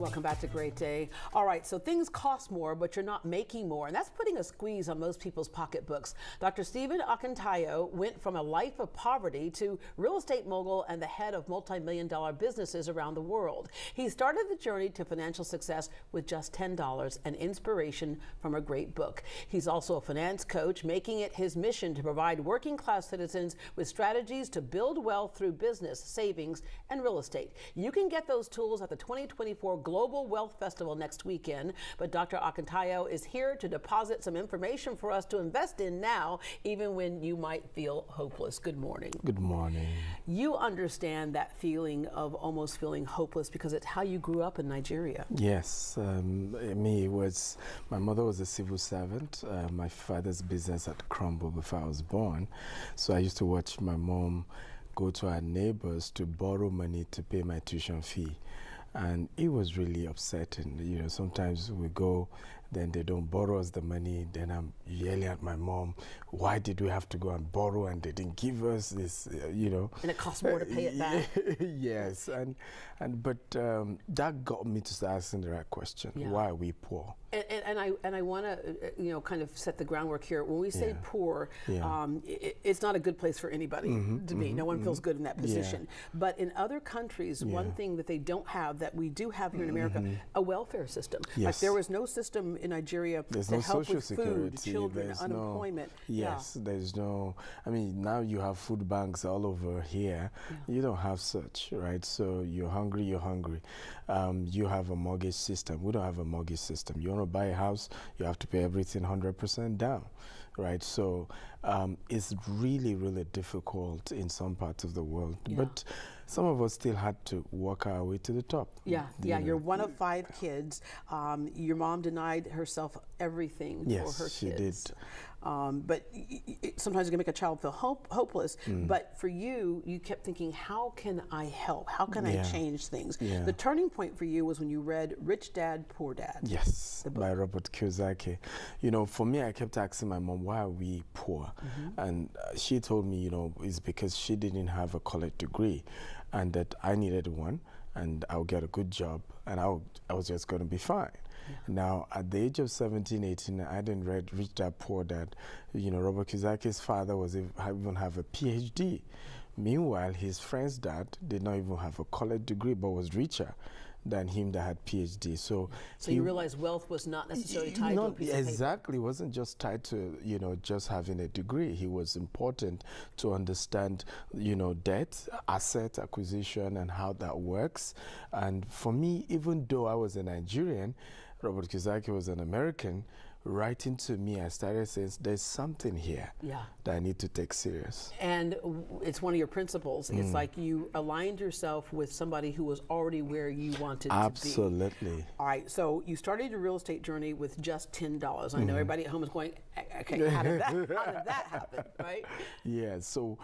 Welcome back to Great Day. All right, so things cost more, but you're not making more, and that's putting a squeeze on most people's pocketbooks. Dr. Stephen Akintayo went from a life of poverty to real estate mogul and the head of multi-million-dollar businesses around the world. He started the journey to financial success with just $10 and inspiration from a great book. He's also a finance coach, making it his mission to provide working-class citizens with strategies to build wealth through business, savings, and real estate. You can get those tools at the 2024 Global Wealth Festival next weekend, but Dr. Akintayo is here to deposit some information for us to invest in now, even when you might feel hopeless. Good morning. Good morning. You understand that feeling of almost feeling hopeless because it's how you grew up in Nigeria. Yes, my mother was a civil servant. My father's business had crumbled before I was born, so I used to watch my mom go to our neighbors to borrow money to pay my tuition fee. And it was really upsetting. You know, sometimes we go, then they don't borrow us the money, then I'm yelling at my mom, why did we have to go and borrow and they didn't give us this, you know. And it costs more to pay it back. Yes, but that got me to start asking the right question. Yeah. Why are we poor? And I want to kind of set the groundwork here. When we say poor, it's not a good place for anybody to be. No one feels good in that position. But in other countries, one thing that they don't have that we do have here in America, a welfare system. Yes. Like there was no system in Nigeria to help with food, children, unemployment. Yes, there's no. I mean, now you have food banks all over here. You don't have such, right? So you're hungry. You have a mortgage system. We don't have a mortgage system. You want to buy a house, you have to pay everything 100% down, right? So it's really, really difficult in some parts of the world. But some of us still had to work our way to the top. You're one of 5 kids. Your mom denied herself everything for her kids. Yes, she did. But sometimes it can make a child feel hopeless. But for you, you kept thinking, how can I help? How can I change things? The turning point for you was when you read Rich Dad, Poor Dad. Yes, by Robert Kiyosaki. You know, for me, I kept asking my mom, why are we poor? And she told me, you know, it's because she didn't have a college degree and that I needed one and I'll get a good job and I was just going to be fine. Now, at the age of 17, 18, I didn't read Rich Dad, Poor Dad. You know, Robert Kiyosaki's father even have a PhD. Meanwhile, his friend's dad did not even have a college degree, but was richer than him that had PhD. So you realize wealth was not necessarily tied to a piece of paper. Exactly, it wasn't just tied to, you know, just having a degree. He was important to understand, you know, debt, asset acquisition and how that works. And for me, even though I was a Nigerian, Robert Kiyosaki was an American. Writing to me, I started saying there's something here that I need to take serious. And it's one of your principles. It's like you aligned yourself with somebody who was already where you wanted to be. Absolutely. All right, so you started your real estate journey with just $10. I know everybody at home is going, okay, how did that happen, right? Yeah, so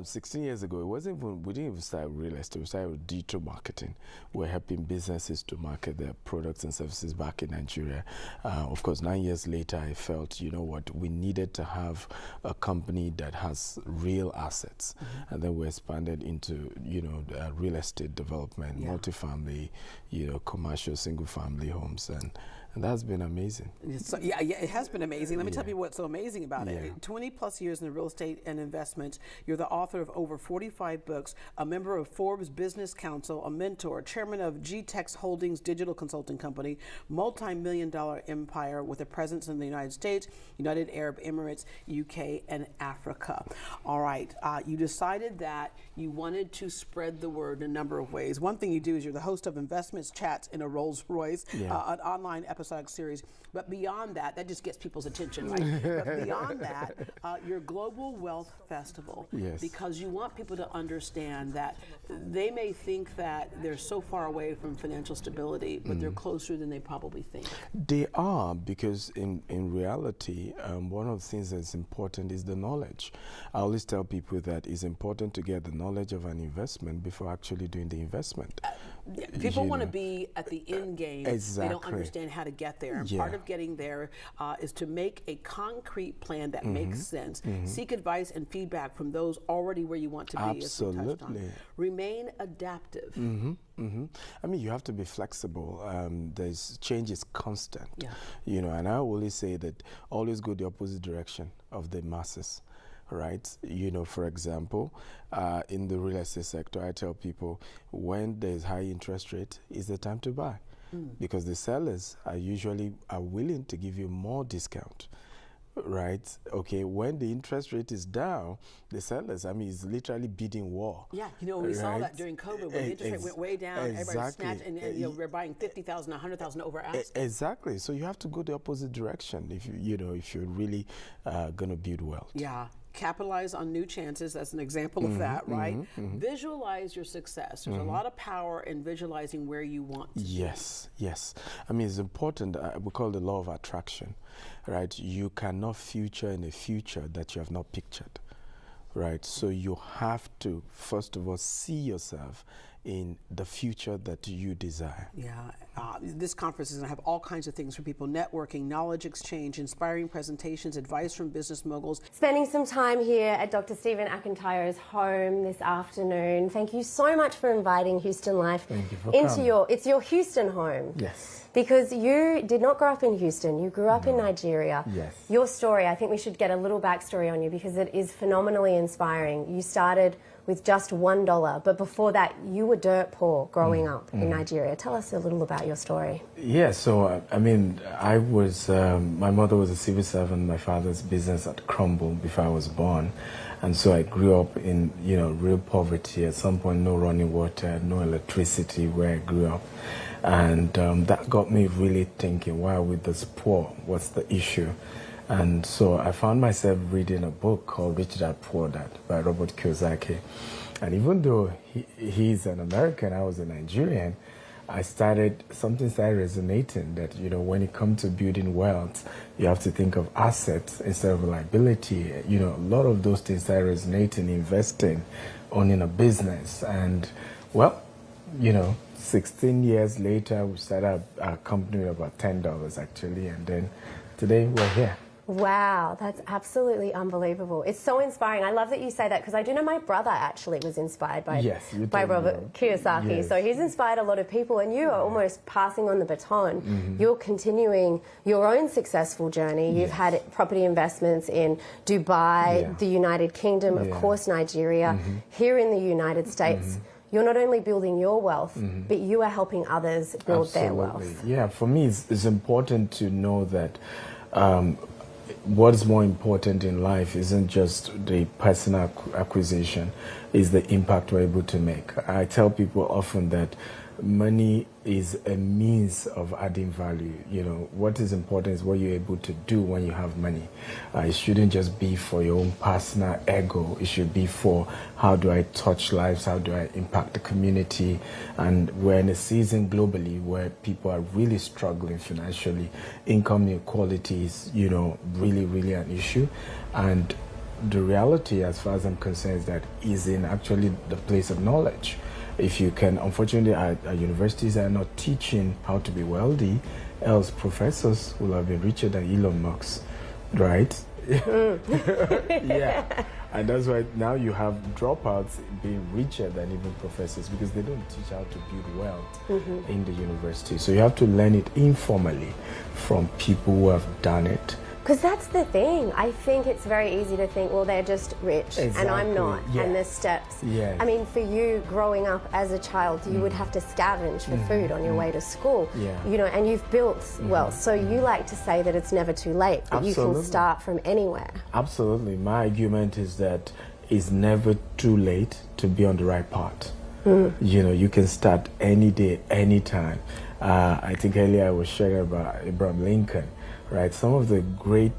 16 years ago, we didn't even start real estate, we started with digital marketing. We're helping businesses to market their products and services back in Nigeria. Of course, 9 years later, I felt, you know what, we needed to have a company that has real assets. And then we expanded into, you know, real estate development, multifamily, you know, commercial single-family homes. And that's been amazing. So, it has been amazing. Let me tell you what's so amazing about it. 20 plus years in the real estate and investments. You're the author of over 45 books, a member of Forbes Business Council, a mentor, chairman of GTEX Holdings digital consulting company, multi-million-dollar empire with a presence in the United States, United Arab Emirates, UK, and Africa. All right, you decided that you wanted to spread the word in a number of ways. One thing you do is you're the host of Investments Chats in a Rolls Royce, an online episodic series. But beyond that, that just gets people's attention, right? But beyond that, your Global Wealth Festival, because you want people to understand that they may think that they're so far away from financial stability, but they're closer than they probably think. They are, because in reality, one of the things that's important is the knowledge. I always tell people that it's important to get the knowledge of an investment before actually doing the investment. People want to be at the end game. Exactly. They don't understand how to get there. And part of getting there is to make a concrete plan that makes sense. Seek advice and feedback from those already where you want to be. Absolutely. As we touched on. Remain adaptive. I mean, you have to be flexible. There's change is constant. Yeah. You know, and I always say that always go the opposite direction of the masses. Right? You know, for example, in the real estate sector, I tell people when there's high interest rate is the time to buy, because the sellers are usually willing to give you more discount. Right? Okay, when the interest rate is down, the sellers, I mean, it's literally bidding war. Yeah, you know, we saw that during COVID when the interest rate went way down, everybody snatched, and you know, we're buying 50,000, 100,000 over ask. Exactly. So you have to go the opposite direction if if you're really going to build wealth. Yeah. Capitalize on new chances. That's an example of that, right? Visualize your success. There's a lot of power in visualizing where you want to be. Yes. I mean, it's important. We call it the law of attraction, right? You cannot future in a future that you have not pictured, right? So you have to, first of all, see yourself in the future that you desire. Yeah, this conference is going to have all kinds of things for people: networking, knowledge exchange, inspiring presentations, advice from business moguls. Spending some time here at Dr. Stephen McIntyre's home this afternoon. Thank you so much for inviting Houston Life into your Houston home. Yes. Because you did not grow up in Houston, you grew up in Nigeria. Yes. Your story, I think we should get a little backstory on you because it is phenomenally inspiring. You started with just $1, but before that you were dirt poor growing up in Nigeria. Tell us a little about your story. Yeah, so I mean, I was, my mother was a civil servant, my father's business had crumbled before I was born. And so I grew up in, real poverty. At some point, no running water, no electricity where I grew up. And that got me really thinking, why are we this poor? What's the issue? And so I found myself reading a book called Rich Dad Poor Dad by Robert Kiyosaki. And even though he's an American, I was a Nigerian, something started resonating that, when it comes to building wealth, you have to think of assets instead of liability. A lot of those things started resonating, investing, owning a business. And, 16 years later, we started a company with about $10 actually. And then today we're here. Wow, that's absolutely unbelievable. It's so inspiring. I love that you say that because I do know my brother actually was inspired by Robert Kiyosaki. Yes. So he's inspired a lot of people, and you are almost passing on the baton. You're continuing your own successful journey. You've had property investments in Dubai, the United Kingdom, of course Nigeria, here in the United States. You're not only building your wealth, but you are helping others build their wealth. Yeah, for me it's important to know that what is more important in life isn't just the personal acquisition, is the impact we're able to make. I tell people often that money is a means of adding value. What is important is what you're able to do when you have money. It shouldn't just be for your own personal ego. It should be for how do I touch lives, how do I impact the community. And we're in a season globally where people are really struggling financially. Income inequality is, really, really an issue. And the reality, as far as I'm concerned, is that is in actually the place of knowledge. If you can, unfortunately, our universities are not teaching how to be wealthy, else professors will have been richer than Elon Musk, right? Yeah, and that's why now you have dropouts being richer than even professors because they don't teach how to build wealth in the university. So you have to learn it informally from people who have done it. Because that's the thing. I think it's very easy to think, well, they're just rich and I'm not, and there's steps. Yeah. I mean, for you growing up as a child, you would have to scavenge for food on your way to school, and you've built wealth. So you like to say that it's never too late, but you can start from anywhere. Absolutely. My argument is that it's never too late to be on the right path. You can start any day, any time. I think earlier I was sharing about Abraham Lincoln. Right, some of the great,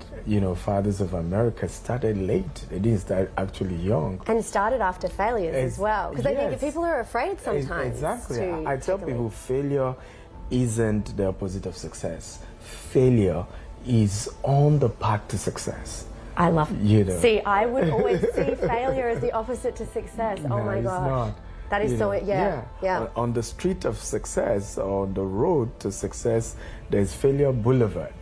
fathers of America started late. They didn't start actually young. And started after failures as well. Because I think people are afraid sometimes. Exactly. I tell people failure isn't the opposite of success. Failure is on the path to success. I love it. See, I would always see failure as the opposite to success. Oh my gosh. Not. That is so, yeah. On the street of success, or on the road to success, there's Failure Boulevard.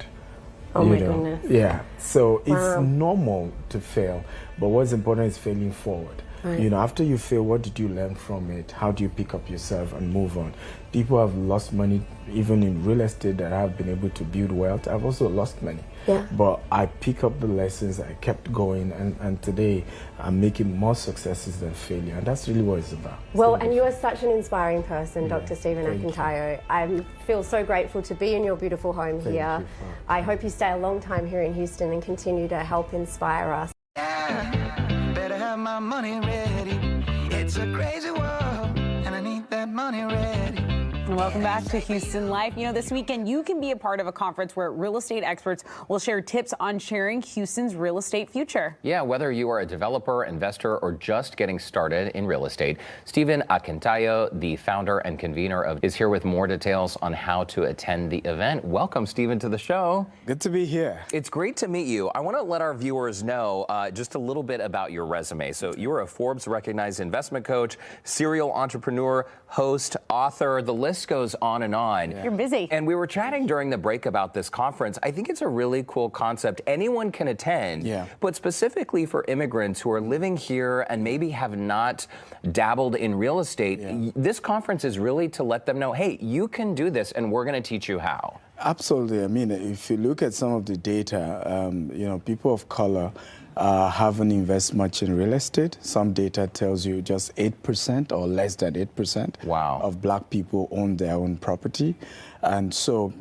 Oh my goodness. Yeah. So it's normal to fail, but what's important is failing forward. Right. You know, after you fail, what did you learn from it? How do you pick up yourself and move on? People have lost money, even in real estate, that have been able to build wealth. I've also lost money. Yeah. But I pick up the lessons, I kept going, and today I'm making more successes than failure. And that's really what it's about. Well, and you are such an inspiring person, Yeah, Dr. Stephen thank you. Akintayo. I feel so grateful to be in your beautiful home Thank here. you. I hope you stay a long time here in Houston and continue to help inspire us. Better have my money ready. It's a crazy world, and I need that money ready. And welcome back to Houston Life. You know, this weekend you can be a part of a conference where real estate experts will share tips on sharing Houston's real estate future. Yeah, whether you are a developer, investor, or just getting started in real estate, Stephen Akintayo, the founder and convener of, is here with more details on how to attend the event. Welcome, Stephen, to the show. Good to be here. It's great to meet you. I want to let our viewers know just a little bit about your resume. So you're a Forbes recognized investment coach, serial entrepreneur, host, author. The list goes on and on. You're busy. And we were chatting during the break about this conference. I think it's a really cool concept. Anyone can attend, but specifically for immigrants who are living here and maybe have not dabbled in real estate, this conference is really to let them know, hey, you can do this and we're going to teach you how. Absolutely. I mean, if you look at some of the data, you know, people of color haven't invested much in real estate. Some data tells you just 8% or less than 8% of black people own their own property. And so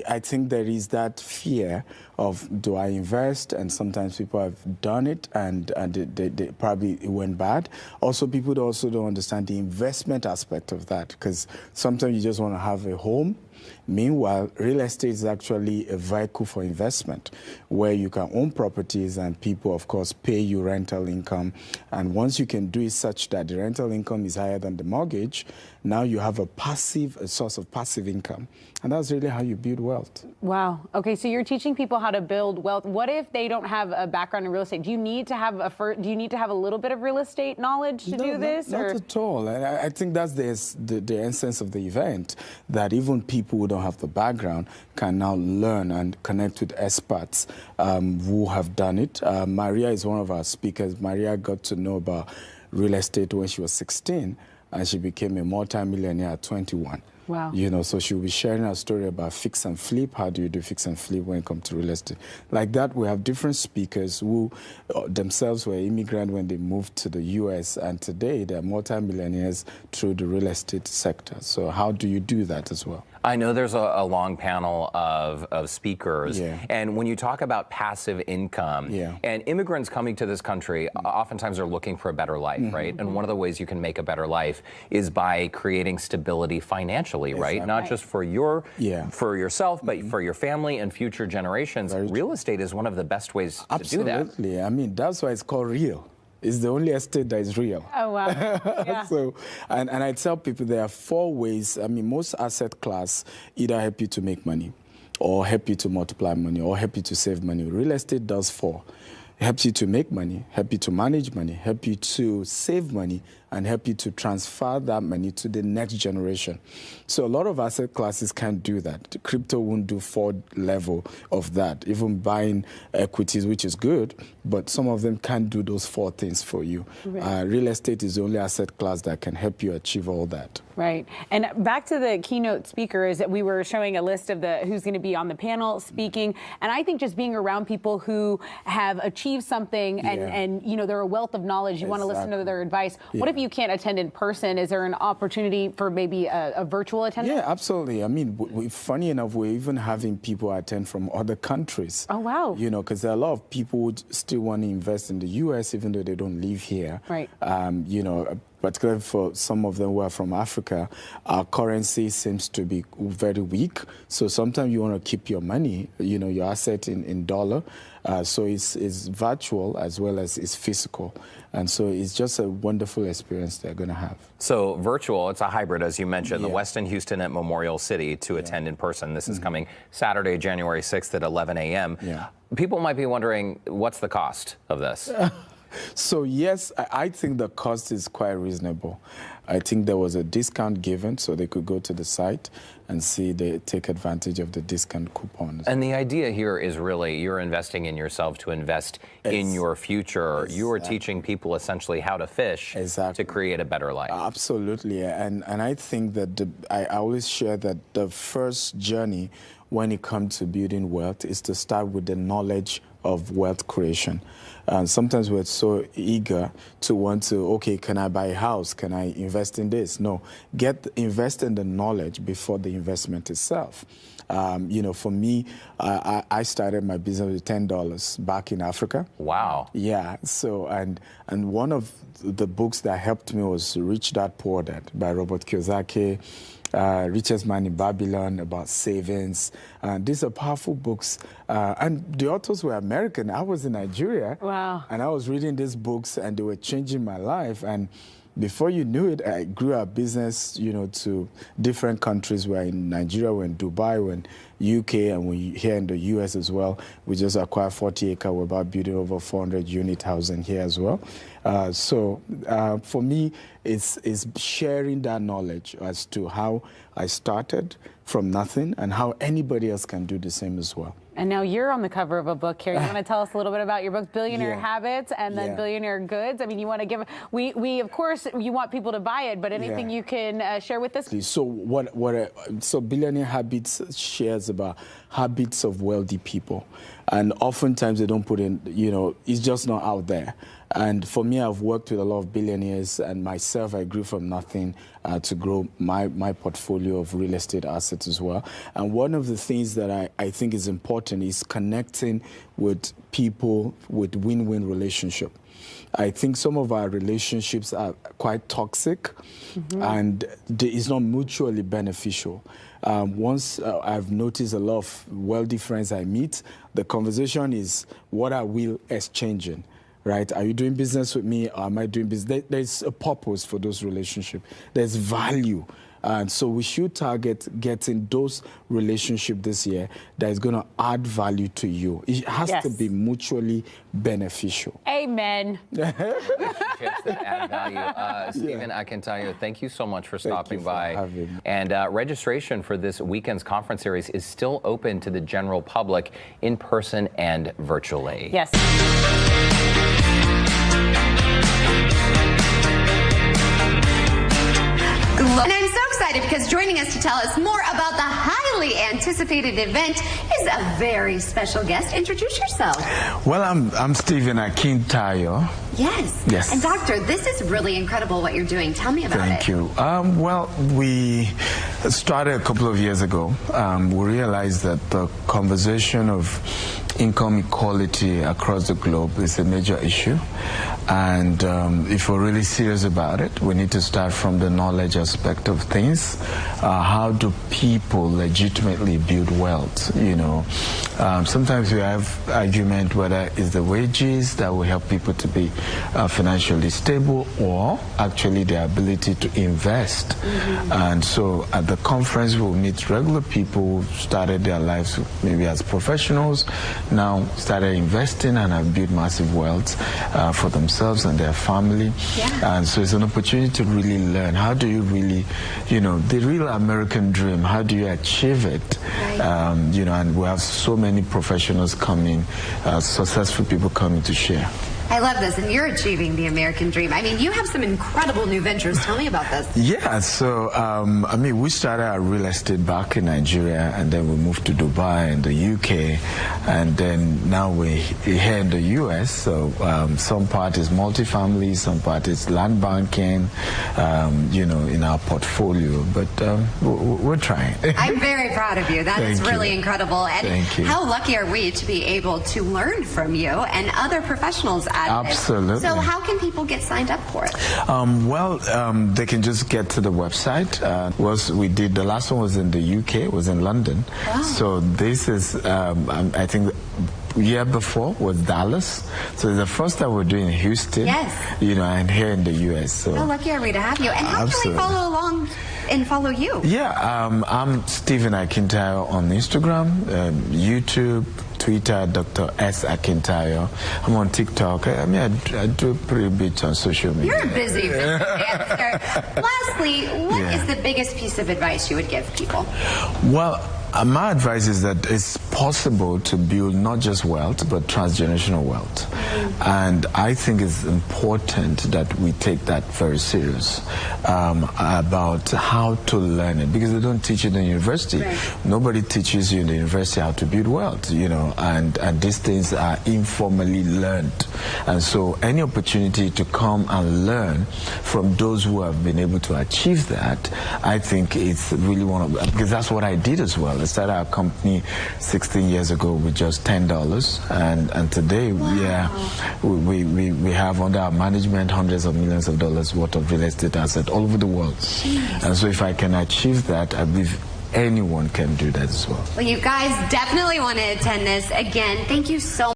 I think there is that fear of, do I invest? And sometimes people have done it and they probably it went bad. Also, people also don't understand the investment aspect of that, because sometimes you just want to have a home. Meanwhile, real estate is actually a vehicle for investment where you can own properties and people, of course, pay you rental income. And once you can do it such that the rental income is higher than the mortgage, now you have a source of passive income. And that's really how you build wealth. Wow. Okay, so you're teaching people how to build wealth. What if they don't have a background in real estate? Do you need to have a little bit of real estate knowledge to do this? Not at all. And I think that's the essence of the event, that even people who don't have the background can now learn and connect with experts who have done it. Maria is one of our speakers. Maria got to know about real estate when she was 16, and she became a multi-millionaire at 21. Wow. You know, so she'll be sharing her story about fix and flip. How do you do fix and flip when it comes to real estate? Like that, we have different speakers who themselves were immigrants when they moved to the U.S., and today they're multi-millionaires through the real estate sector. So how do you do that as well? I know there's a long panel of speakers, and when you talk about passive income, and immigrants coming to this country oftentimes are looking for a better life, right? And one of the ways you can make a better life is by creating stability financially, right? Not just for for yourself, but for your family and future generations. Real estate is one of the best ways to do that. Absolutely. I mean, that's why it's called real. It's the only estate that is real. Oh, wow. Yeah. So, and I tell people there are 4 ways. I mean, most asset class either help you to make money, or help you to multiply money, or help you to save money. Real estate does 4. It helps you to make money, help you to manage money, help you to save money, and help you to transfer that money to the next generation. So a lot of asset classes can't do that. The crypto won't do 4 level of that, even buying equities, which is good, but some of them can't do those 4 things for you. Real estate is the only asset class that can help you achieve all that. Right. And back to the keynote speakers, we were showing a list of who's going to be on the panel speaking. And I think just being around people who have achieved something and you know, they're a wealth of knowledge, you want to listen to their advice. What if you can't attend in person? Is there an opportunity for maybe a virtual attendance? Yeah, absolutely. I mean, funny enough, we're even having people attend from other countries. Oh, wow. You know, because there are a lot of people who still want to invest in the U.S. even though they don't live here. Right. You know, particularly for some of them who are from Africa, our currency seems to be very weak. So sometimes you want to keep your money, you know, your asset in dollar. So it's virtual as well as it's physical. And so it's just a wonderful experience they're going to have. So virtual, it's a hybrid, as you mentioned, the Westin Houston at Memorial City to attend in person. This is coming Saturday, January 6th at 11 a.m. People might be wondering, what's the cost of this? So yes, I think the cost is quite reasonable. I think there was a discount given so they could go to the site and see they take advantage of the discount coupons. And the idea here is really you're investing in yourself to invest in your future. You are teaching people essentially how to fish to create a better life. Absolutely, and I think that I always share that the first journey when it comes to building wealth is to start with the knowledge of wealth creation. Sometimes we're so eager to want to, okay, can I buy a house? Can I invest in this? No, invest in the knowledge before the investment itself. You know, for me, I started my business with $10 back in Africa. Wow. Yeah. So, and one of the books that helped me was Rich Dad Poor Dad by Robert Kiyosaki. Richest Man in Babylon, about savings. These are powerful books. And the authors were American. I was in Nigeria. Wow. And I was reading these books, and they were changing my life. And before you knew it, I grew our business, you know, to different countries. We're in Nigeria, we're in Dubai, we're in UK, and we're here in the US as well. We just acquired 40 acres. We're about building over 400 unit housing here as well. So for me, it's sharing that knowledge as to how I started from nothing and how anybody else can do the same as well. And now you're on the cover of a book here. You want to tell us a little bit about your book, Billionaire Habits, and then Billionaire Goods? I mean, you want to give, we of course, you want people to buy it, but anything you can share with us? So so Billionaire Habits shares about habits of wealthy people. And oftentimes they don't put in, you know, it's just not out there. And for me, I've worked with a lot of billionaires, and myself, I grew from nothing to grow my portfolio of real estate assets as well. And one of the things that I think is important is connecting with people with win-win relationship. I think some of our relationships are quite toxic, and it's not mutually beneficial. Once I've noticed a lot of wealthy friends I meet, the conversation is, what are we exchanging? Right? Are you doing business with me, or am I doing business? There's a purpose for those relationships. There's value. And so we should target getting those relationships this year that is going to add value to you. It has to be mutually beneficial. Amen. Relationships that add value. Stephen, I can tell you, thank you so much for stopping by. Having me. And registration for this weekend's conference series is still open to the general public in person and virtually. Yes. And I'm so excited because joining us to tell us more about the highly anticipated event is a very special guest. Introduce yourself. Well, I'm Stephen Akintayo. Yes. Yes. And doctor, this is really incredible what you're doing. Tell me about it. Thank you. Well, we started a couple of years ago. We realized that the conversation of income equality across the globe is a major issue. And if we're really serious about it, we need to start from the knowledge aspect of things. How do people legitimately build wealth? You know, sometimes we have argument whether it's the wages that will help people to be financially stable, or actually the ability to invest. And so at the conference, we'll meet regular people who started their lives maybe as professionals, now started investing and have built massive wealth for themselves and their family. And so it's an opportunity to really learn. How do you really, you know, the real American dream, how do you achieve it? You know, and we have so many professionals coming, successful people coming to share. I love this, and you're achieving the American dream. I mean, you have some incredible new ventures. Tell me about this. Yeah, so, I mean, we started our real estate back in Nigeria, and then we moved to Dubai and the UK, and then now we're here in the US. So some part is multifamily, some part is land banking, you know, in our portfolio, but we're trying. I'm very proud of you. That is really incredible. And Thank you. How lucky are we to be able to learn from you and other professionals at Absolutely. it. So how can people get signed up for it? Well, they can just get to the website. We did, the last one was in the UK, was in London. Wow. So this is, I think, year before was Dallas. So the first time we're doing Houston. Yes. You know, and here in the US. So how lucky are we to have you? And how can we follow along and follow you? Yeah, I'm Stephen Akintayo on Instagram, YouTube, Twitter, Dr. S. Akintayo. I'm on TikTok. I mean, I do a pretty bit on social media. You're a busy dancer. Lastly, what is the biggest piece of advice you would give people? Well, my advice is that it's possible to build not just wealth, but transgenerational wealth. And I think it's important that we take that very serious about how to learn it, because they don't teach it in university. Right. Nobody teaches you in the university how to build wealth, you know, and these things are informally learned. And so any opportunity to come and learn from those who have been able to achieve that, I think it's really because that's what I did as well. I started our company 16 years ago with just $10, and today we have under our management hundreds of millions of dollars worth of real estate assets all over the world. Jeez. And so if I can achieve that, I believe anyone can do that as well. Well, you guys definitely want to attend this. Again, thank you so much.